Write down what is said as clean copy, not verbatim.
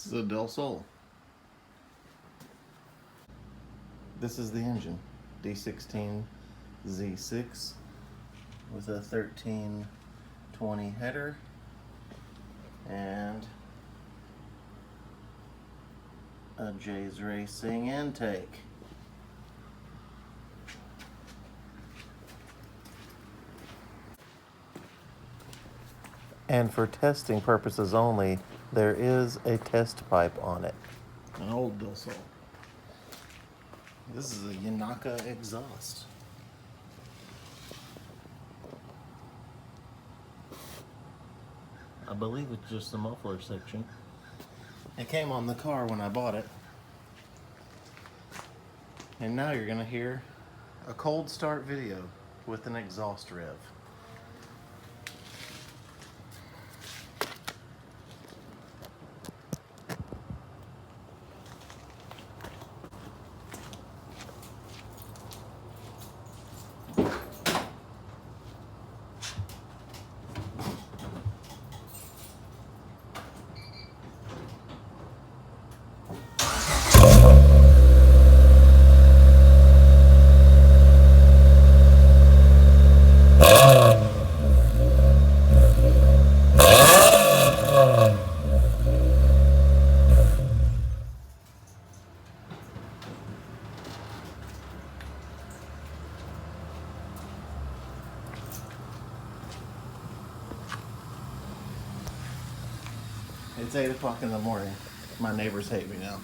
is a Delsol. This is the engine, D16 Z6 with a 1320 header and a J's Racing intake. And for testing purposes only, there is a test pipe on it. An old Delsol. This is a Yonoka exhaust. I believe it's just the muffler section. It came on the car when I bought it. And now you're gonna hear a cold start video with an exhaust rev. It's 8 o'clock in the morning. My neighbors hate me now.